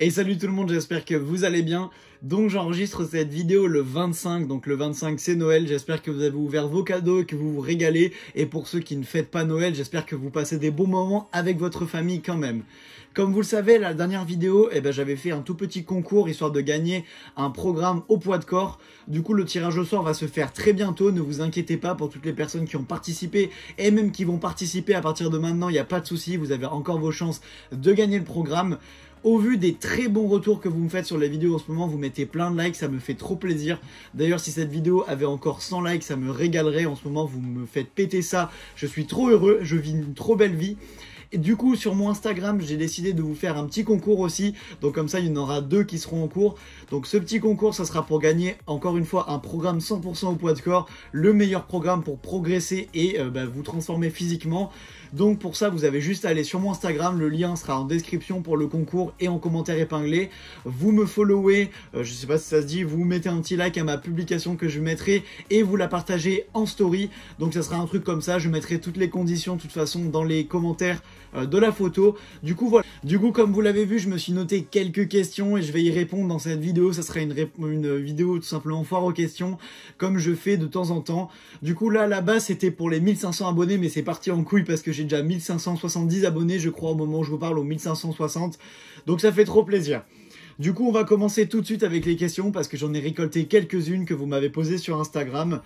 Et salut tout le monde, j'espère que vous allez bien. Donc j'enregistre cette vidéo le 25, donc le 25 c'est Noël, j'espère que vous avez ouvert vos cadeaux, que vous vous régalez. Et pour ceux qui ne fêtent pas Noël, j'espère que vous passez des bons moments avec votre famille quand même. Comme vous le savez, la dernière vidéo, j'avais fait un tout petit concours histoire de gagner un programme au poids de corps. Du coup, le tirage au sort va se faire très bientôt, ne vous inquiétez pas pour toutes les personnes qui ont participé et même qui vont participer à partir de maintenant, il n'y a pas de souci, vous avez encore vos chances de gagner le programme. Au vu des très bons retours que vous me faites sur les vidéos en ce moment, vous mettez plein de likes, ça me fait trop plaisir. D'ailleurs, si cette vidéo avait encore 100 likes, ça me régalerait. En ce moment, vous me faites péter ça. Je suis trop heureux, je vis une trop belle vie. Et du coup, sur mon Instagram, j'ai décidé de vous faire un petit concours aussi. Donc comme ça, il y en aura 2 qui seront en cours. Donc ce petit concours, ça sera pour gagner, encore une fois, un programme 100% au poids de corps. Le meilleur programme pour progresser et vous transformer physiquement. Donc pour ça, vous avez juste à aller sur mon Instagram. Le lien sera en description pour le concours et en commentaire épinglé. Vous me followez, je sais pas si ça se dit, vous mettez un petit like à ma publication que je mettrai et vous la partagez en story. Donc ça sera un truc comme ça. Je mettrai toutes les conditions de toute façon dans les commentaires de la photo. Du coup, voilà. Du coup, comme vous l'avez vu, je me suis noté quelques questions et je vais y répondre dans cette vidéo. Ça sera une vidéo tout simplement foire aux questions, comme je fais de temps en temps. Du coup, là, à la base, c'était pour les 1500 abonnés, mais c'est parti en couille parce que j'ai déjà 1570 abonnés, je crois, au moment où je vous parle, aux 1560. Donc, ça fait trop plaisir. Du coup, on va commencer tout de suite avec les questions parce que j'en ai récolté quelques-unes que vous m'avez posées sur Instagram.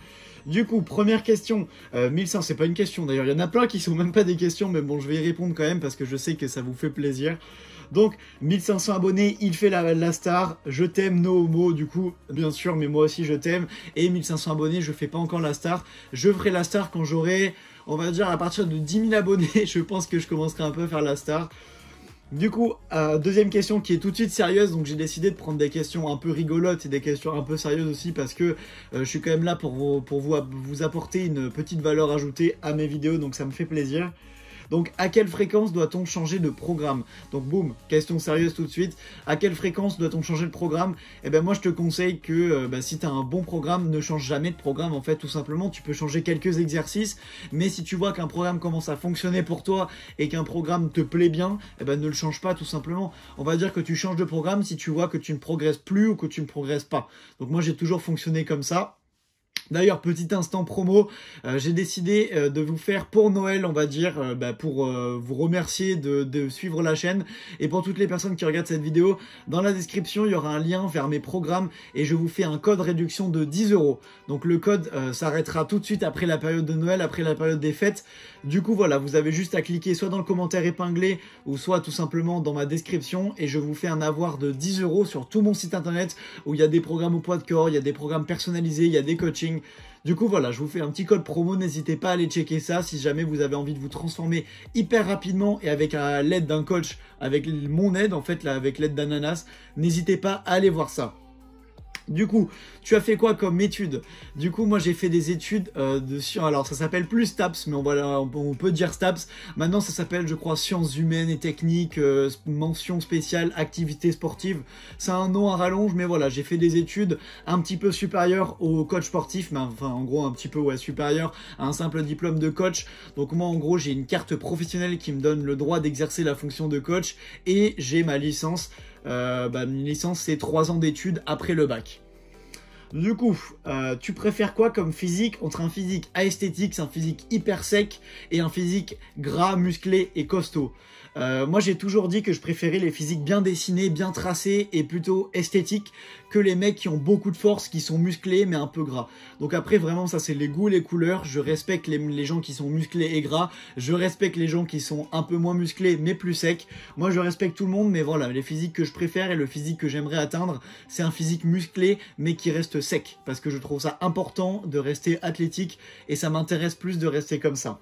Du coup, première question, 1500, c'est pas une question d'ailleurs, il y en a plein qui sont même pas des questions, mais bon, je vais y répondre quand même parce que je sais que ça vous fait plaisir. Donc, 1500 abonnés, il fait la star, je t'aime, no homo, du coup, bien sûr, mais moi aussi je t'aime. Et 1500 abonnés, je fais pas encore la star, je ferai la star quand j'aurai, on va dire, à partir de 10 000 abonnés, je pense que je commencerai un peu à faire la star. Du coup, deuxième question qui est tout de suite sérieuse, donc j'ai décidé de prendre des questions un peu rigolotes et des questions un peu sérieuses aussi parce que je suis quand même là pour vous apporter une petite valeur ajoutée à mes vidéos, donc ça me fait plaisir. Donc, à quelle fréquence doit-on changer de programme? Donc, boum, question sérieuse tout de suite. À quelle fréquence doit-on changer de programme? Eh ben, moi, je te conseille que si tu as un bon programme, ne change jamais de programme. En fait, tout simplement, tu peux changer quelques exercices. Mais si tu vois qu'un programme commence à fonctionner pour toi et qu'un programme te plaît bien, eh ben, ne le change pas, tout simplement. On va dire que tu changes de programme si tu vois que tu ne progresses plus ou que tu ne progresses pas. Donc, moi, j'ai toujours fonctionné comme ça. D'ailleurs, petit instant promo, j'ai décidé de vous faire pour Noël, on va dire, pour vous remercier de suivre la chaîne. Et pour toutes les personnes qui regardent cette vidéo, dans la description, il y aura un lien vers mes programmes et je vous fais un code réduction de 10 €. Donc le code s'arrêtera tout de suite après la période de Noël, après la période des fêtes. Du coup, voilà, vous avez juste à cliquer soit dans le commentaire épinglé ou soit tout simplement dans ma description et je vous fais un avoir de 10 € sur tout mon site internet où il y a des programmes au poids de corps, il y a des programmes personnalisés, il y a des coachings. Du coup, voilà, je vous fais un petit code promo, n'hésitez pas à aller checker ça si jamais vous avez envie de vous transformer hyper rapidement et avec l'aide d'un coach, avec mon aide en fait, là, avec l'aide d'Ananas, n'hésitez pas à aller voir ça. Du coup, tu as fait quoi comme études? Du coup, moi j'ai fait des études alors ça s'appelle plus STAPS, mais on peut dire STAPS. Maintenant ça s'appelle, je crois, sciences humaines et techniques, mention spéciale, activité sportive. C'est un nom à rallonge, mais voilà, j'ai fait des études un petit peu supérieures au coach sportif, mais enfin en gros un petit peu ouais, supérieur à un simple diplôme de coach. Donc moi en gros j'ai une carte professionnelle qui me donne le droit d'exercer la fonction de coach et j'ai ma licence. Une licence, c'est 3 ans d'études après le bac. Du coup, tu préfères quoi comme physique entre un physique esthétique, c'est un physique hyper sec, et un physique gras, musclé et costaud? Moi j'ai toujours dit que je préférais les physiques bien dessinés, bien tracés et plutôt esthétiques que les mecs qui ont beaucoup de force, qui sont musclés mais un peu gras. Donc après vraiment ça c'est les goûts et les couleurs, je respecte les gens qui sont musclés et gras, je respecte les gens qui sont un peu moins musclés mais plus secs. Moi je respecte tout le monde, mais voilà, les physiques que je préfère et le physique que j'aimerais atteindre, c'est un physique musclé mais qui reste sec, parce que je trouve ça important de rester athlétique et ça m'intéresse plus de rester comme ça.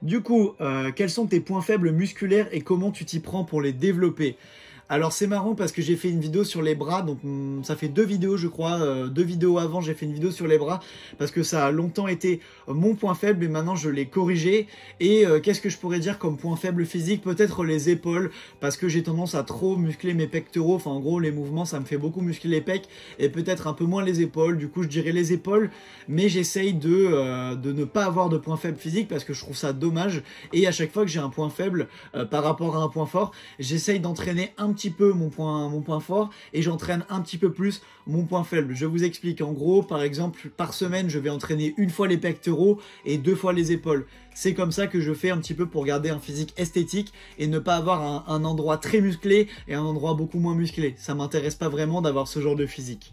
Du coup, quels sont tes points faibles musculaires et comment tu t'y prends pour les développer? Alors c'est marrant parce que j'ai fait une vidéo sur les bras, donc ça fait 2 vidéos je crois, 2 vidéos avant j'ai fait une vidéo sur les bras parce que ça a longtemps été mon point faible et maintenant je l'ai corrigé. Et qu'est-ce que je pourrais dire comme point faible physique? Peut-être les épaules, parce que j'ai tendance à trop muscler mes pectoraux, enfin en gros les mouvements ça me fait beaucoup muscler les pecs et peut-être un peu moins les épaules. Du coup je dirais les épaules, mais j'essaye de ne pas avoir de point faible physique parce que je trouve ça dommage, et à chaque fois que j'ai un point faible par rapport à un point fort, j'essaye d'entraîner un petit peu mon point fort et j'entraîne un petit peu plus mon point faible. Je vous explique. En gros, par exemple, par semaine, je vais entraîner une fois les pectoraux et 2 fois les épaules. C'est comme ça que je fais un petit peu pour garder un physique esthétique et ne pas avoir un endroit très musclé et un endroit beaucoup moins musclé. Ça m'intéresse pas vraiment d'avoir ce genre de physique.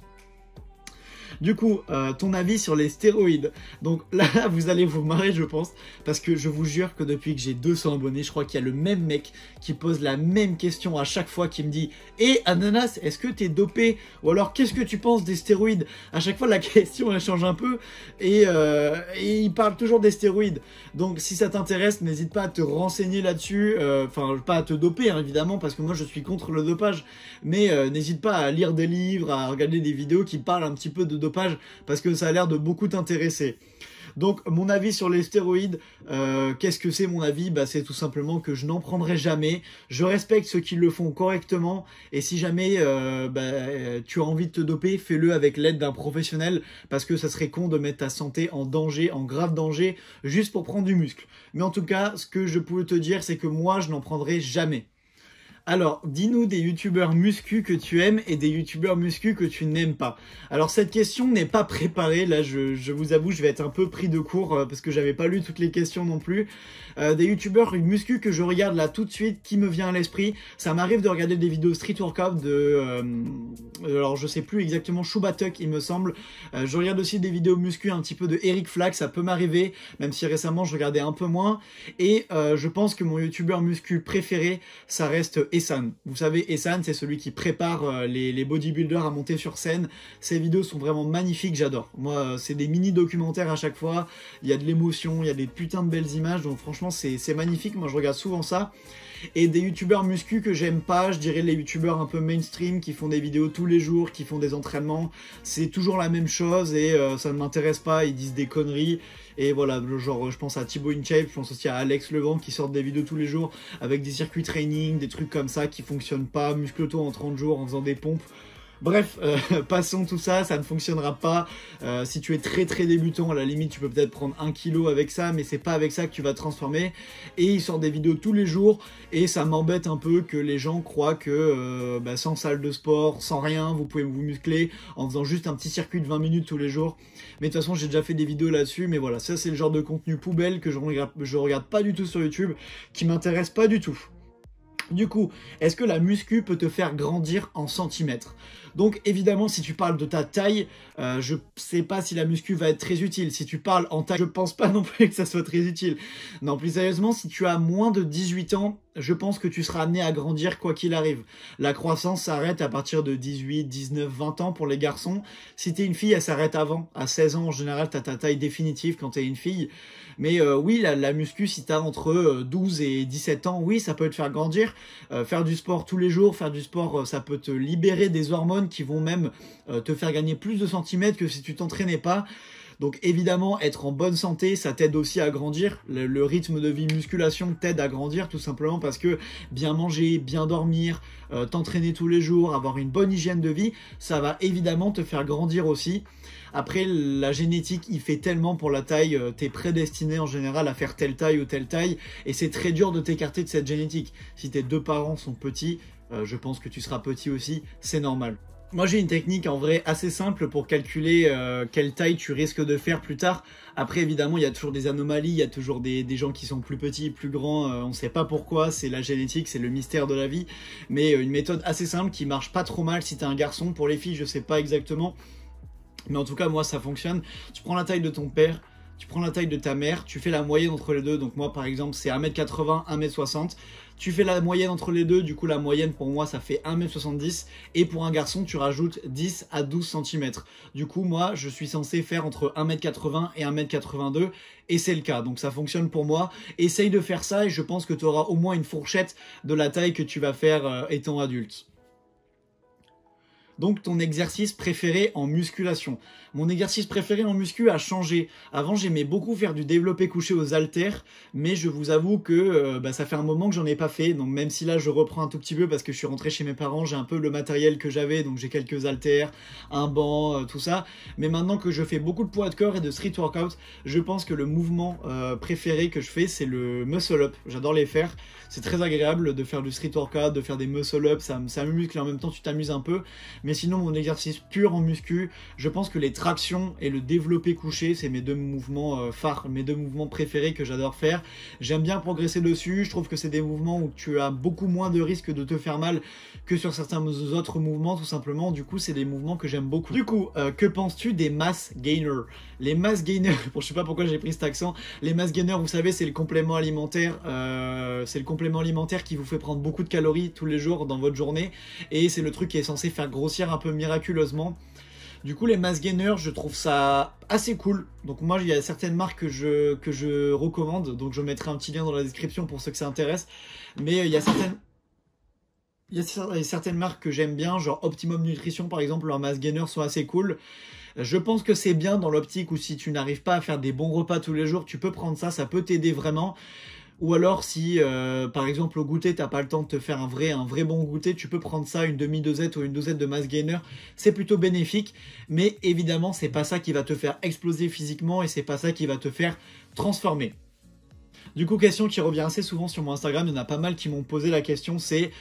Du coup, ton avis sur les stéroïdes. Donc là, vous allez vous marrer, je pense, parce que je vous jure que depuis que j'ai 200 abonnés, je crois qu'il y a le même mec qui pose la même question à chaque fois, qui me dit « Eh Ananas, est-ce que t'es dopé ?» Ou alors « Qu'est-ce que tu penses des stéroïdes ?» À chaque fois, la question, elle change un peu et il parle toujours des stéroïdes. Donc si ça t'intéresse, n'hésite pas à te renseigner là-dessus. Enfin, pas à te doper, hein, évidemment, parce que moi, je suis contre le dopage. Mais n'hésite pas à lire des livres, à regarder des vidéos qui parlent un petit peu de dopage, parce que ça a l'air de beaucoup t'intéresser. Donc mon avis sur les stéroïdes, qu'est-ce que c'est mon avis? Bah c'est tout simplement que je n'en prendrai jamais. Je respecte ceux qui le font correctement et si jamais tu as envie de te doper, fais-le avec l'aide d'un professionnel parce que ça serait con de mettre ta santé en danger, en grave danger, juste pour prendre du muscle. Mais en tout cas, ce que je peux te dire, c'est que moi je n'en prendrai jamais. Alors, dis-nous des youtubeurs muscu que tu aimes et des youtubeurs muscu que tu n'aimes pas. Alors, cette question n'est pas préparée. Là, je vous avoue, je vais être un peu pris de court parce que j'avais pas lu toutes les questions non plus. Des youtubeurs muscu que je regarde là tout de suite, qui me vient à l'esprit. Ça m'arrive de regarder des vidéos street workout de... alors, je sais plus exactement, Shubatuk, il me semble. Je regarde aussi des vidéos muscu un petit peu de Eric Flack, ça peut m'arriver, même si récemment, je regardais un peu moins. Et je pense que mon youtubeur muscu préféré, ça reste Ehsan. Vous savez, Ehsan, c'est celui qui prépare les bodybuilders à monter sur scène. Ces vidéos sont vraiment magnifiques, j'adore. Moi, c'est des mini-documentaires à chaque fois. Il y a de l'émotion, il y a des putains de belles images. Donc franchement, c'est magnifique. Moi, je regarde souvent ça. Et des youtubeurs muscu que j'aime pas, je dirais les youtubeurs un peu mainstream qui font des vidéos tous les jours, qui font des entraînements. C'est toujours la même chose et ça ne m'intéresse pas. Ils disent des conneries. Et voilà, genre je pense à Thibaut InShape, je pense aussi à Alex Levent qui sortent des vidéos tous les jours avec des circuits training, des trucs comme ça qui fonctionnent pas, muscle-toi en 30 jours en faisant des pompes. Bref, passons tout ça, ça ne fonctionnera pas. Si tu es très débutant, à la limite tu peux peut-être prendre 1 kg avec ça, mais c'est pas avec ça que tu vas te transformer. Et ils sortent des vidéos tous les jours et ça m'embête un peu que les gens croient que sans salle de sport, sans rien, vous pouvez vous muscler en faisant juste un petit circuit de 20 minutes tous les jours. Mais de toute façon j'ai déjà fait des vidéos là-dessus, mais voilà, ça c'est le genre de contenu poubelle que je regarde pas du tout sur YouTube, qui m'intéresse pas du tout. Du coup, est-ce que la muscu peut te faire grandir en centimètres? Donc évidemment, si tu parles de ta taille, je sais pas si la muscu va être très utile. Si tu parles en taille, je pense pas non plus que ça soit très utile. Non, plus sérieusement, si tu as moins de 18 ans, je pense que tu seras amené à grandir quoi qu'il arrive. La croissance s'arrête à partir de 18, 19, 20 ans pour les garçons. Si t'es une fille, elle s'arrête avant. À 16 ans, en général, t'as ta taille définitive quand t'es une fille. Mais oui, la muscu, si t'as entre 12 et 17 ans, oui, ça peut te faire grandir. Faire du sport tous les jours, faire du sport, ça peut te libérer des hormones qui vont même te faire gagner plus de centimètres que si tu t'entraînais pas. Donc évidemment, être en bonne santé, ça t'aide aussi à grandir. Le rythme de vie musculation t'aide à grandir tout simplement parce que bien manger, bien dormir, t'entraîner tous les jours, avoir une bonne hygiène de vie, ça va évidemment te faire grandir aussi. Après, la génétique, il fait tellement pour la taille, t'es prédestiné en général à faire telle taille ou telle taille, et c'est très dur de t'écarter de cette génétique. Si tes deux parents sont petits, je pense que tu seras petit aussi, c'est normal. Moi j'ai une technique en vrai assez simple pour calculer quelle taille tu risques de faire plus tard. Après évidemment il y a toujours des anomalies, il y a toujours des gens qui sont plus petits, plus grands, on ne sait pas pourquoi, c'est la génétique, c'est le mystère de la vie. Mais une méthode assez simple qui marche pas trop mal si t'es un garçon. Pour les filles je sais pas exactement, mais en tout cas moi ça fonctionne. Tu prends la taille de ton père, tu prends la taille de ta mère, tu fais la moyenne entre les deux. Donc moi par exemple c'est 1m80, 1m60. Tu fais la moyenne entre les deux, du coup la moyenne pour moi ça fait 1m70. Et pour un garçon tu rajoutes 10 à 12 cm. Du coup moi je suis censé faire entre 1m80 et 1m82. Et c'est le cas, donc ça fonctionne pour moi. Essaye de faire ça et je pense que tu auras au moins une fourchette de la taille que tu vas faire étant adulte. Donc ton exercice préféré en musculation. Mon exercice préféré en muscu a changé. Avant j'aimais beaucoup faire du développé couché aux haltères, mais je vous avoue que ça fait un moment que j'en ai pas fait. Donc même si là je reprends un tout petit peu parce que je suis rentré chez mes parents, j'ai un peu le matériel que j'avais, donc j'ai quelques haltères, un banc, tout ça. Mais maintenant que je fais beaucoup de poids de corps et de street workout, je pense que le mouvement préféré que je fais c'est le muscle up. J'adore les faire. C'est très agréable de faire du street workout, de faire des muscle up, ça me muscle et en même temps tu t'amuses un peu. Mais sinon, mon exercice pur en muscu, je pense que les tractions et le développé couché, c'est mes deux mouvements phares, mes deux mouvements préférés que j'adore faire. J'aime bien progresser dessus, je trouve que c'est des mouvements où tu as beaucoup moins de risques de te faire mal que sur certains autres mouvements, tout simplement. Du coup, c'est des mouvements que j'aime beaucoup. Du coup, que penses-tu des mass gainers? Les mass gainers, bon, je sais pas pourquoi j'ai pris cet accent, les mass gainers, vous savez, c'est le complément alimentaire, qui vous fait prendre beaucoup de calories tous les jours dans votre journée, et c'est le truc qui est censé faire grossir un peu miraculeusement. Du coup, les mass gainers, je trouve ça assez cool. Donc moi, il y a certaines marques que je recommande, donc je mettrai un petit lien dans la description pour ceux que ça intéresse. Mais il y a certaines marques que j'aime bien, genre Optimum Nutrition par exemple, leurs mass gainers sont assez cool. Je pense que c'est bien dans l'optique où si tu n'arrives pas à faire des bons repas tous les jours, tu peux prendre ça, ça peut t'aider vraiment. Ou alors si par exemple au goûter t'as pas le temps de te faire un vrai bon goûter, tu peux prendre ça, une demi-dosette ou une dosette de mass gainer, c'est plutôt bénéfique, mais évidemment c'est pas ça qui va te faire exploser physiquement et c'est pas ça qui va te faire transformer. Du coup, question qui revient assez souvent sur mon Instagram, il y en a pas mal qui m'ont posé la question, c'est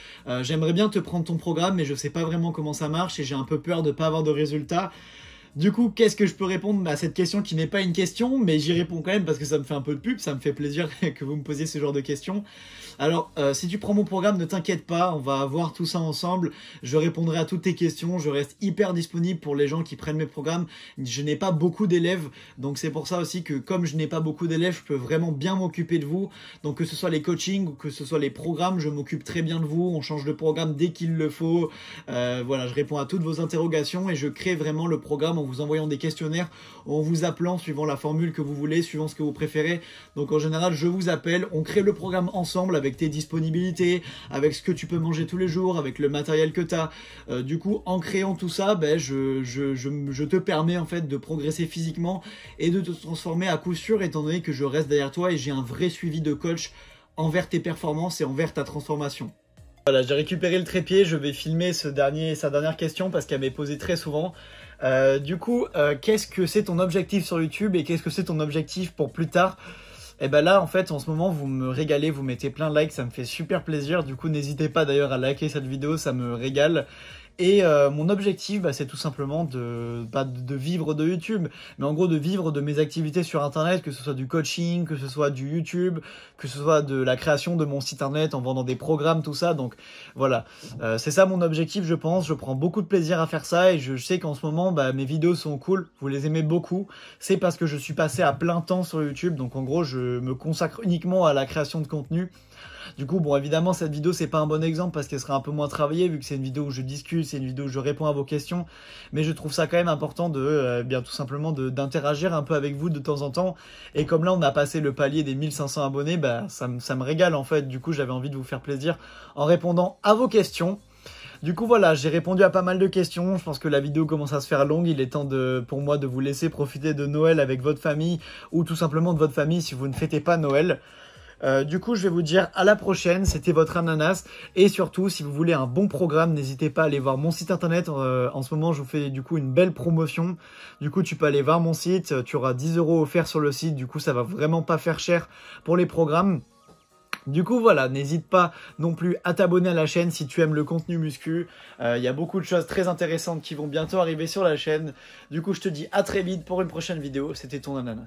j'aimerais bien te prendre ton programme mais je sais pas vraiment comment ça marche et j'ai un peu peur de pas avoir de résultats. Du coup, qu'est-ce que je peux répondre à cette question qui n'est pas une question, mais j'y réponds quand même parce que ça me fait un peu de pub, ça me fait plaisir que vous me posiez ce genre de questions. Alors, si tu prends mon programme, ne t'inquiète pas, on va voir tout ça ensemble, je répondrai à toutes tes questions, je reste hyper disponible pour les gens qui prennent mes programmes. Je n'ai pas beaucoup d'élèves, donc c'est pour ça aussi que comme je n'ai pas beaucoup d'élèves, je peux vraiment bien m'occuper de vous. Donc que ce soit les coachings ou que ce soit les programmes, je m'occupe très bien de vous, on change de programme dès qu'il le faut. Voilà, je réponds à toutes vos interrogations et je crée vraiment le programme en vous envoyant des questionnaires, en vous appelant suivant la formule que vous voulez, suivant ce que vous préférez. Donc en général, je vous appelle, on crée le programme ensemble avec tes disponibilités, avec ce que tu peux manger tous les jours, avec le matériel que tu as. Du coup, en créant tout ça, je te permets en fait de progresser physiquement et de te transformer à coup sûr, étant donné que je reste derrière toi et j'ai un vrai suivi de coach envers tes performances et envers ta transformation. Voilà, j'ai récupéré le trépied, je vais filmer sa dernière question parce qu'elle m'est posée très souvent. Du coup, qu'est-ce que c'est ton objectif sur YouTube et qu'est-ce que c'est ton objectif pour plus tard? Et ben là, en fait, en ce moment, vous me régalez, vous mettez plein de likes, ça me fait super plaisir. Du coup, n'hésitez pas d'ailleurs à liker cette vidéo, ça me régale. Et mon objectif, c'est tout simplement de vivre de YouTube, mais en gros de vivre de mes activités sur Internet, que ce soit du coaching, que ce soit du YouTube, que ce soit de la création de mon site Internet en vendant des programmes, tout ça. Donc voilà, c'est ça mon objectif, je pense. Je prends beaucoup de plaisir à faire ça et je sais qu'en ce moment, mes vidéos sont cool, vous les aimez beaucoup. C'est parce que je suis passé à plein temps sur YouTube, donc en gros, je me consacre uniquement à la création de contenu. Du coup, bon, évidemment, cette vidéo, c'est pas un bon exemple parce qu'elle sera un peu moins travaillée vu que c'est une vidéo où je discute, c'est une vidéo où je réponds à vos questions. Mais je trouve ça quand même important tout simplement d'interagir un peu avec vous de temps en temps. Et comme là, on a passé le palier des 1500 abonnés, ça me régale en fait. Du coup, j'avais envie de vous faire plaisir en répondant à vos questions. Du coup, voilà, j'ai répondu à pas mal de questions. Je pense que la vidéo commence à se faire longue. Il est temps pour moi de vous laisser profiter de Noël avec votre famille ou tout simplement de votre famille si vous ne fêtez pas Noël. Du coup, je vais vous dire à la prochaine. C'était votre Ananas. Et surtout, si vous voulez un bon programme, n'hésitez pas à aller voir mon site internet. En ce moment, je vous fais du coup une belle promotion. Du coup, tu peux aller voir mon site. Tu auras 10 € offerts sur le site. Du coup, ça va vraiment pas faire cher pour les programmes. Du coup, voilà, n'hésite pas non plus à t'abonner à la chaîne si tu aimes le contenu muscu. Il y a beaucoup de choses très intéressantes qui vont bientôt arriver sur la chaîne. Du coup, je te dis à très vite pour une prochaine vidéo. C'était ton Ananas.